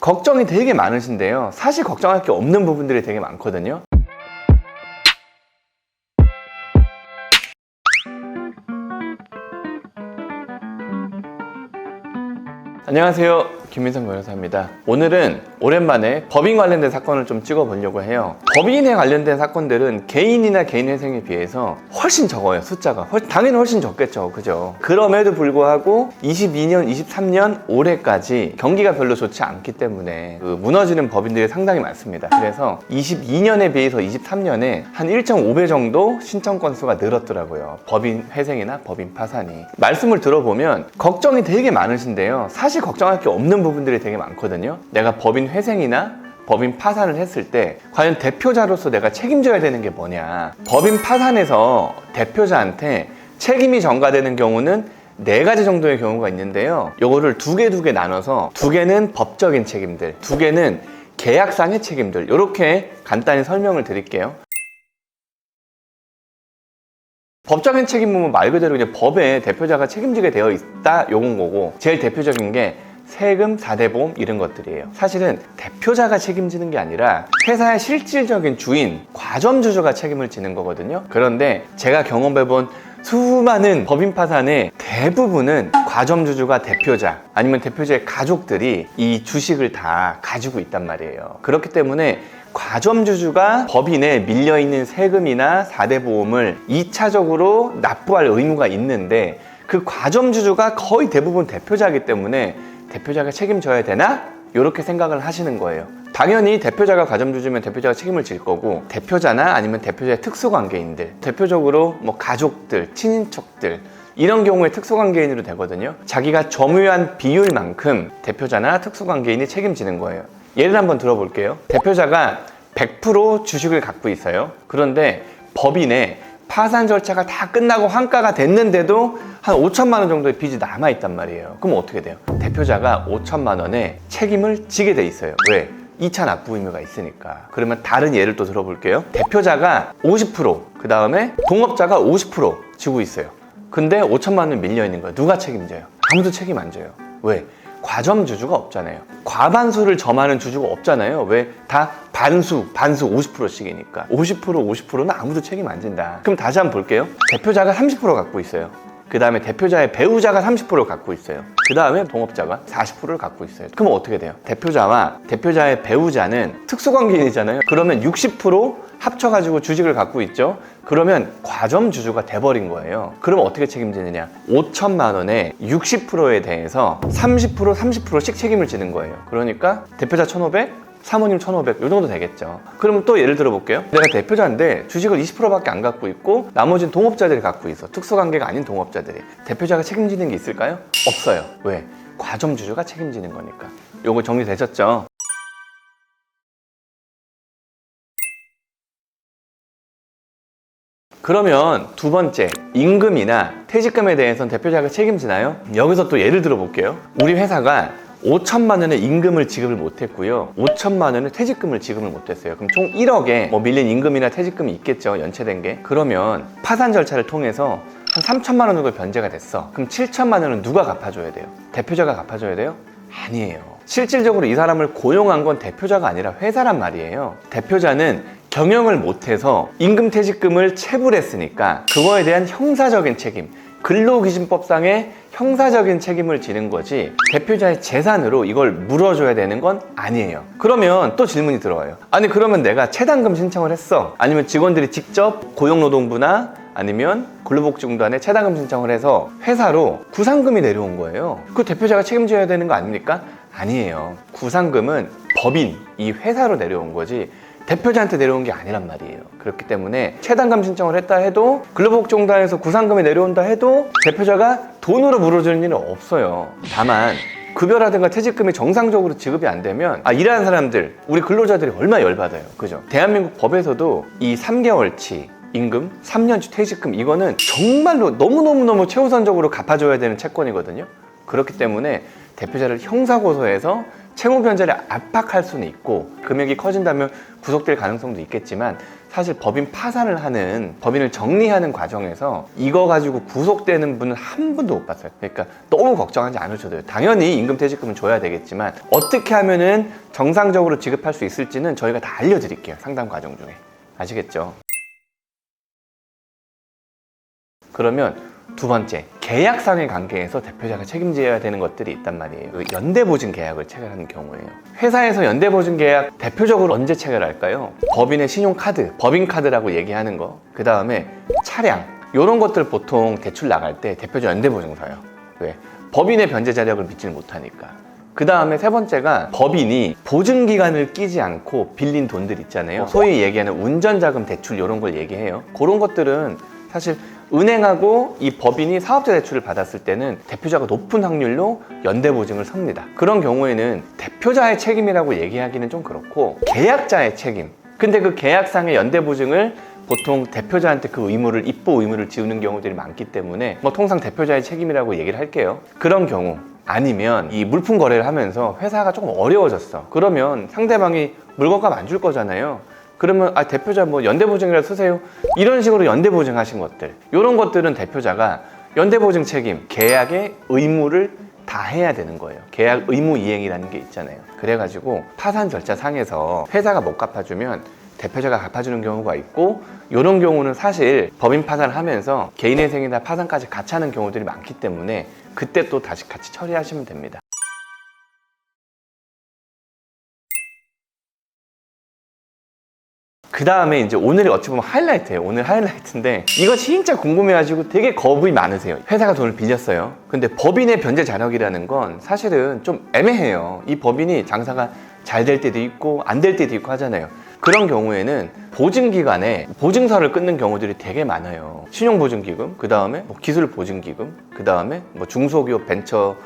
걱정이 되게 많으신데요. 사실 걱정할 게 없는 부분들이 되게 많거든요. 안녕하세요, 김민성 변호사입니다. 오늘은 오랜만에 법인 관련된 사건을 좀 찍어보려고 해요. 법인에 관련된 사건들은 개인이나 개인회생에 비해서 훨씬 적어요. 숫자가 당연히 훨씬 적겠죠, 그죠? 그럼에도 불구하고 22년, 23년 올해까지 경기가 별로 좋지 않기 때문에 무너지는 법인들이 상당히 많습니다. 그래서 22년에 비해서 23년에 한 1.5배 정도 신청 건수가 늘었더라고요. 법인 회생이나 법인 파산이. 말씀을 들어보면 걱정이 되게 많으신데요. 사실 걱정할 게 없는 부분들이 되게 많거든요. 내가 법인 회생이나 법인 파산을 했을 때 과연 대표자로서 내가 책임져야 되는 게 뭐냐. 법인 파산에서 대표자한테 책임이 전가되는 경우는 4가지 정도의 경우가 있는데요. 요거를 두 개 나눠서 2개는 법적인 책임들, 2개는 계약상의 책임들, 이렇게 간단히 설명을 드릴게요. 법적인 책임은 말 그대로 그냥 법에 대표자가 책임지게 되어 있다, 요건 거고, 제일 대표적인 게 세금, 4대 보험 이런 것들이에요. 사실은 대표자가 책임지는 게 아니라 회사의 실질적인 주인, 과점주주가 책임을 지는 거거든요. 그런데 제가 경험해본 수많은 법인 파산의 대부분은 과점주주가 대표자 아니면 대표자의 가족들이 이 주식을 다 가지고 있단 말이에요. 그렇기 때문에 과점주주가 법인에 밀려있는 세금이나 4대 보험을 2차적으로 납부할 의무가 있는데, 그 과점주주가 거의 대부분 대표자이기 때문에 대표자가 책임져야 되나? 이렇게 생각을 하시는 거예요. 당연히 대표자가 과점주주면 대표자가 책임을 질 거고, 대표자나 아니면 대표자의 특수관계인들, 대표적으로 뭐 가족들, 친인척들, 이런 경우에 특수관계인으로 되거든요. 자기가 점유한 비율만큼 대표자나 특수관계인이 책임지는 거예요. 예를 한번 들어볼게요. 대표자가 100% 주식을 갖고 있어요. 그런데 법인에 파산 절차가 다 끝나고 환가가 됐는데도 한 5천만 원 정도의 빚이 남아있단 말이에요. 그럼 어떻게 돼요? 대표자가 5천만 원의 책임을 지게 돼 있어요. 왜? 2차 납부 의무가 있으니까. 그러면 다른 예를 또 들어볼게요. 대표자가 50%, 그 다음에 동업자가 50% 지고 있어요. 근데 5천만 원 밀려 있는 거예요. 누가 책임져요? 아무도 책임 안 져요. 왜? 과점주주가 없잖아요. 과반수를 점하는 주주가 없잖아요. 왜? 다 반수 50%씩이니까 50%는 아무도 책임 안 진다. 그럼 다시 한번 볼게요. 대표자가 30% 갖고 있어요. 그 다음에 대표자의 배우자가 30%를 갖고 있어요. 그 다음에 동업자가 40%를 갖고 있어요. 그럼 어떻게 돼요? 대표자와 대표자의 배우자는 특수관계인이잖아요. 그러면 60% 합쳐가지고 주식을 갖고 있죠. 그러면 과점주주가 돼버린 거예요. 그럼 어떻게 책임지느냐? 5천만 원에 60%에 대해서 30%씩 책임을 지는 거예요. 그러니까 대표자 1,500, 사모님 1,500, 이 정도 되겠죠. 그러면 또 예를 들어 볼게요. 내가 대표자인데 주식을 20%밖에 안 갖고 있고 나머지는 동업자들이 갖고 있어. 특수관계가 아닌 동업자들이. 대표자가 책임지는 게 있을까요? 없어요. 왜? 과점주주가 책임지는 거니까. 요거 정리되셨죠? 그러면 두 번째, 임금이나 퇴직금에 대해서는 대표자가 책임지나요? 여기서 또 예를 들어 볼게요. 우리 회사가 5천만 원의 임금을 지급을 못했고요. 5천만 원의 퇴직금을 지급을 못했어요. 그럼 총 1억에 뭐 밀린 임금이나 퇴직금이 있겠죠. 연체된 게. 그러면 파산 절차를 통해서 한 3천만 원 정도 변제가 됐어. 그럼 7천만 원은 누가 갚아줘야 돼요? 대표자가 갚아줘야 돼요? 아니에요. 실질적으로 이 사람을 고용한 건 대표자가 아니라 회사란 말이에요. 대표자는 경영을 못해서 임금 퇴직금을 체불했으니까 그거에 대한 형사적인 책임, 근로기준법상의 형사적인 책임을 지는 거지 대표자의 재산으로 이걸 물어줘야 되는 건 아니에요. 그러면 또 질문이 들어와요. 아니 그러면 내가 체당금 신청을 했어. 아니면 직원들이 직접 고용노동부나 아니면 근로복지공단에 체당금 신청을 해서 회사로 구상금이 내려온 거예요. 그 대표자가 책임져야 되는 거 아닙니까? 아니에요. 구상금은 법인, 이 회사로 내려온 거지 대표자한테 내려온 게 아니란 말이에요. 그렇기 때문에 체당금 신청을 했다 해도 근로복지공단에서 구상금이 내려온다 해도 대표자가 돈으로 물어주는 일은 없어요. 다만 급여라든가 퇴직금이 정상적으로 지급이 안 되면 일하는 사람들, 우리 근로자들이 얼마나 열받아요. 그죠? 대한민국 법에서도 이 3개월치 임금, 3년치 퇴직금, 이거는 정말로 너무너무 최우선적으로 갚아줘야 되는 채권이거든요. 그렇기 때문에 대표자를 형사고소해서 채무 변제를 압박할 수는 있고 금액이 커진다면 구속될 가능성도 있겠지만 사실 법인 파산을 하는, 법인을 정리하는 과정에서 이거 가지고 구속되는 분은 한 분도 못 봤어요. 그러니까 너무 걱정하지 않으셔도 돼요. 당연히 임금퇴직금은 줘야 되겠지만 어떻게 하면은 정상적으로 지급할 수 있을지는 저희가 다 알려드릴게요. 상담 과정 중에. 아시겠죠? 그러면 두 번째, 계약상의 관계에서 대표자가 책임져야 되는 것들이 있단 말이에요. 연대보증 계약을 체결하는 경우에요. 회사에서 연대보증 계약 대표적으로 언제 체결할까요? 법인의 신용카드, 법인카드라고 얘기하는 거, 그 다음에 차량, 이런 것들 보통 대출 나갈 때 대표자 연대보증 서요. 왜? 법인의 변제 자력을 믿지는 못하니까. 그 다음에 세 번째가 법인이 보증기간을 끼지 않고 빌린 돈들 있잖아요. 소위 얘기하는 운전자금 대출 이런 걸 얘기해요. 그런 것들은 사실 은행하고 이 법인이 사업자 대출을 받았을 때는 대표자가 높은 확률로 연대보증을 섭니다. 그런 경우에는 대표자의 책임이라고 얘기하기는 좀 그렇고 계약자의 책임. 근데 그 계약상의 연대보증을 보통 대표자한테 그 의무를, 입보 의무를 지우는 경우들이 많기 때문에 뭐 통상 대표자의 책임이라고 얘기를 할게요. 그런 경우 아니면 이 물품 거래를 하면서 회사가 조금 어려워졌어. 그러면 상대방이 물건값 안 줄 거잖아요. 그러면 대표자 뭐 연대보증이라 쓰세요. 이런 식으로 연대보증 하신 것들, 이런 것들은 대표자가 연대보증 책임, 계약의 의무를 다 해야 되는 거예요. 계약 의무 이행이라는 게 있잖아요. 그래가지고 파산 절차 상에서 회사가 못 갚아주면 대표자가 갚아주는 경우가 있고, 이런 경우는 사실 법인 파산을 하면서 개인회생이나 파산까지 같이 하는 경우들이 많기 때문에 그때 또 다시 같이 처리하시면 됩니다. 그 다음에 이제 오늘이 어찌 보면 하이라이트예요. 오늘 하이라이트인데 이거 진짜 궁금해가지고 되게 겁이 많으세요. 회사가 돈을 빌렸어요. 근데 법인의 변제 자력이라는 건 사실은 좀 애매해요. 이 법인이 장사가 잘 될 때도 있고 안 될 때도 있고 하잖아요. 그런 경우에는 보증기간에 보증서를 끊는 경우들이 되게 많아요. 신용보증기금, 그 다음에 기술보증기금, 그 다음에 중소기업 벤처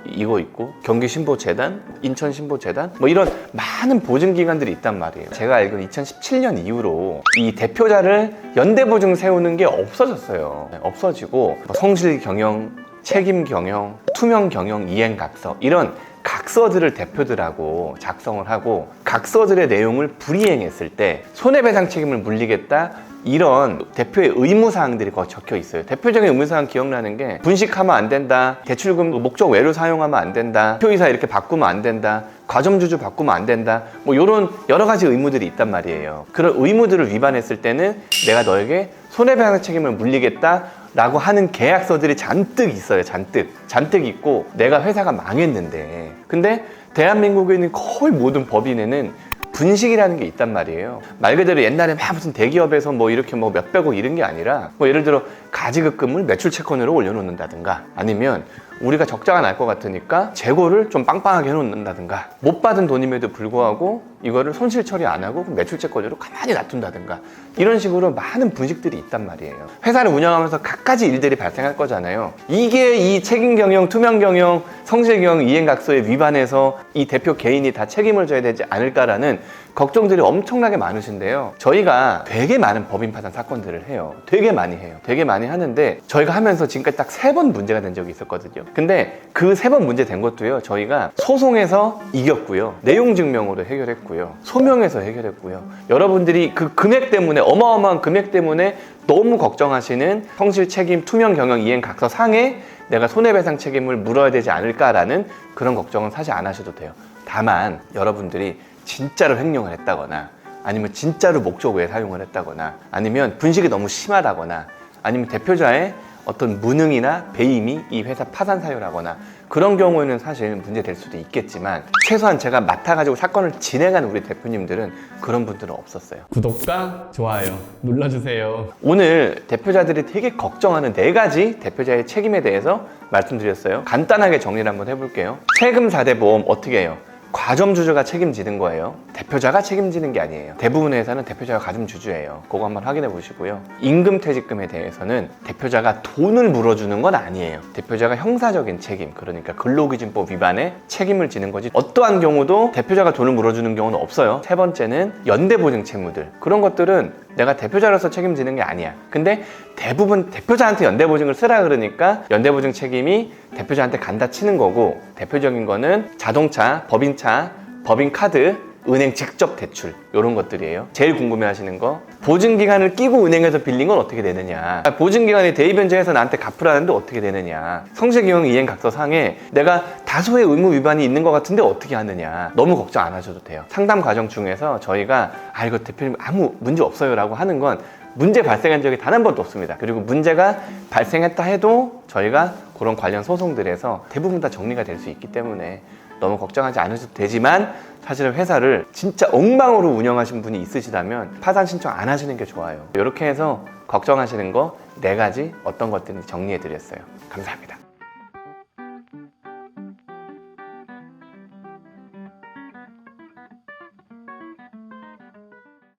이거 있고 경기신보재단, 인천신보재단 이런 많은 보증기관들이 있단 말이에요. 제가 알기로는 2017년 이후로 이 대표자를 연대보증 세우는 게 없어졌어요. 없어지고 성실경영, 책임경영, 투명경영, 이행각서 이런 각서들을 대표들하고 작성을 하고 각서들의 내용을 불이행했을 때 손해배상 책임을 물리겠다, 이런 대표의 의무사항들이 거기 적혀 있어요. 대표적인 의무사항 기억나는 게 분식하면 안 된다, 대출금 목적 외로 사용하면 안 된다, 표이사 이렇게 바꾸면 안 된다, 과점주주 바꾸면 안 된다, 이런 여러 가지 의무들이 있단 말이에요. 그런 의무들을 위반했을 때는 내가 너에게 손해배상 책임을 물리겠다 라고 하는 계약서들이 잔뜩 있어요. 잔뜩 있고 내가 회사가 망했는데, 근데 대한민국에 있는 거의 모든 법인에는 분식이라는 게 있단 말이에요. 말 그대로 옛날에 막 무슨 대기업에서 이렇게 몇백억 이런 게 아니라 예를 들어 가지급금을 매출 채권으로 올려놓는다든가, 아니면 우리가 적자가 날 것 같으니까 재고를 좀 빵빵하게 해놓는다든가, 못 받은 돈임에도 불구하고 이거를 손실 처리 안 하고 매출 채권으로 가만히 놔둔다든가, 이런 식으로 많은 분식들이 있단 말이에요. 회사를 운영하면서 갖가지 일들이 발생할 거잖아요. 이게 이 책임경영, 투명경영, 성실경영, 이행각서에 위반해서 이 대표 개인이 다 책임을 져야 되지 않을까라는 걱정들이 엄청나게 많으신데요. 저희가 되게 많은 법인 파산 사건들을 해요. 되게 많이 해요. 되게 많이 하는데 저희가 하면서 지금까지 딱 3번 문제가 된 적이 있었거든요. 근데 그 3번 문제 된 것도요, 저희가 소송에서 이겼고요, 내용 증명으로 해결했고요, 소명에서 해결했고요. 여러분들이 그 금액 때문에, 어마어마한 금액 때문에 너무 걱정하시는 성실, 책임, 투명 경영, 이행 각서 상에 내가 손해배상 책임을 물어야 되지 않을까라는 그런 걱정은 사실 안 하셔도 돼요. 다만 여러분들이 진짜로 횡령을 했다거나, 아니면 진짜로 목적 외에 사용을 했다거나, 아니면 분식이 너무 심하다거나, 아니면 대표자의 어떤 무능이나 배임이 이 회사 파산 사유라거나, 그런 경우에는 사실 문제될 수도 있겠지만 최소한 제가 맡아가지고 사건을 진행하는 우리 대표님들은 그런 분들은 없었어요. 구독과 좋아요 눌러주세요. 오늘 대표자들이 되게 걱정하는 4가지 대표자의 책임에 대해서 말씀드렸어요. 간단하게 정리를 한번 해볼게요. 세금 4대 보험 어떻게 해요? 과점주주가 책임지는 거예요. 대표자가 책임지는 게 아니에요. 대부분의 회사는 대표자가 가중주주예요. 그거 한번 확인해 보시고요. 임금퇴직금에 대해서는 대표자가 돈을 물어주는 건 아니에요. 대표자가 형사적인 책임, 그러니까 근로기준법 위반에 책임을 지는 거지 어떠한 경우도 대표자가 돈을 물어주는 경우는 없어요. 세 번째는 연대보증 채무들. 그런 것들은 내가 대표자로서 책임지는 게 아니야. 근데 대부분 대표자한테 연대보증을 쓰라 그러니까 연대보증 책임이 대표자한테 간다 치는 거고, 대표적인 거는 자동차, 법인차, 법인카드, 은행 직접 대출, 이런 것들이에요. 제일 궁금해 하시는 거, 보증기간을 끼고 은행에서 빌린 건 어떻게 되느냐, 보증기간이 대입변제해서 나한테 갚으라는데 어떻게 되느냐, 성실기용 이행각서상에 내가 다소의 의무 위반이 있는 것 같은데 어떻게 하느냐, 너무 걱정 안 하셔도 돼요. 상담 과정 중에서 저희가 이거 대표님 아무 문제 없어요 라고 하는 건 문제 발생한 적이 단 한 번도 없습니다. 그리고 문제가 발생했다 해도 저희가 그런 관련 소송들에서 대부분 다 정리가 될 수 있기 때문에 너무 걱정하지 않으셔도 되지만, 사실은 회사를 진짜 엉망으로 운영하신 분이 있으시다면 파산 신청 안 하시는 게 좋아요. 이렇게 해서 걱정하시는 거 4가지 어떤 것들인지 정리해 드렸어요. 감사합니다.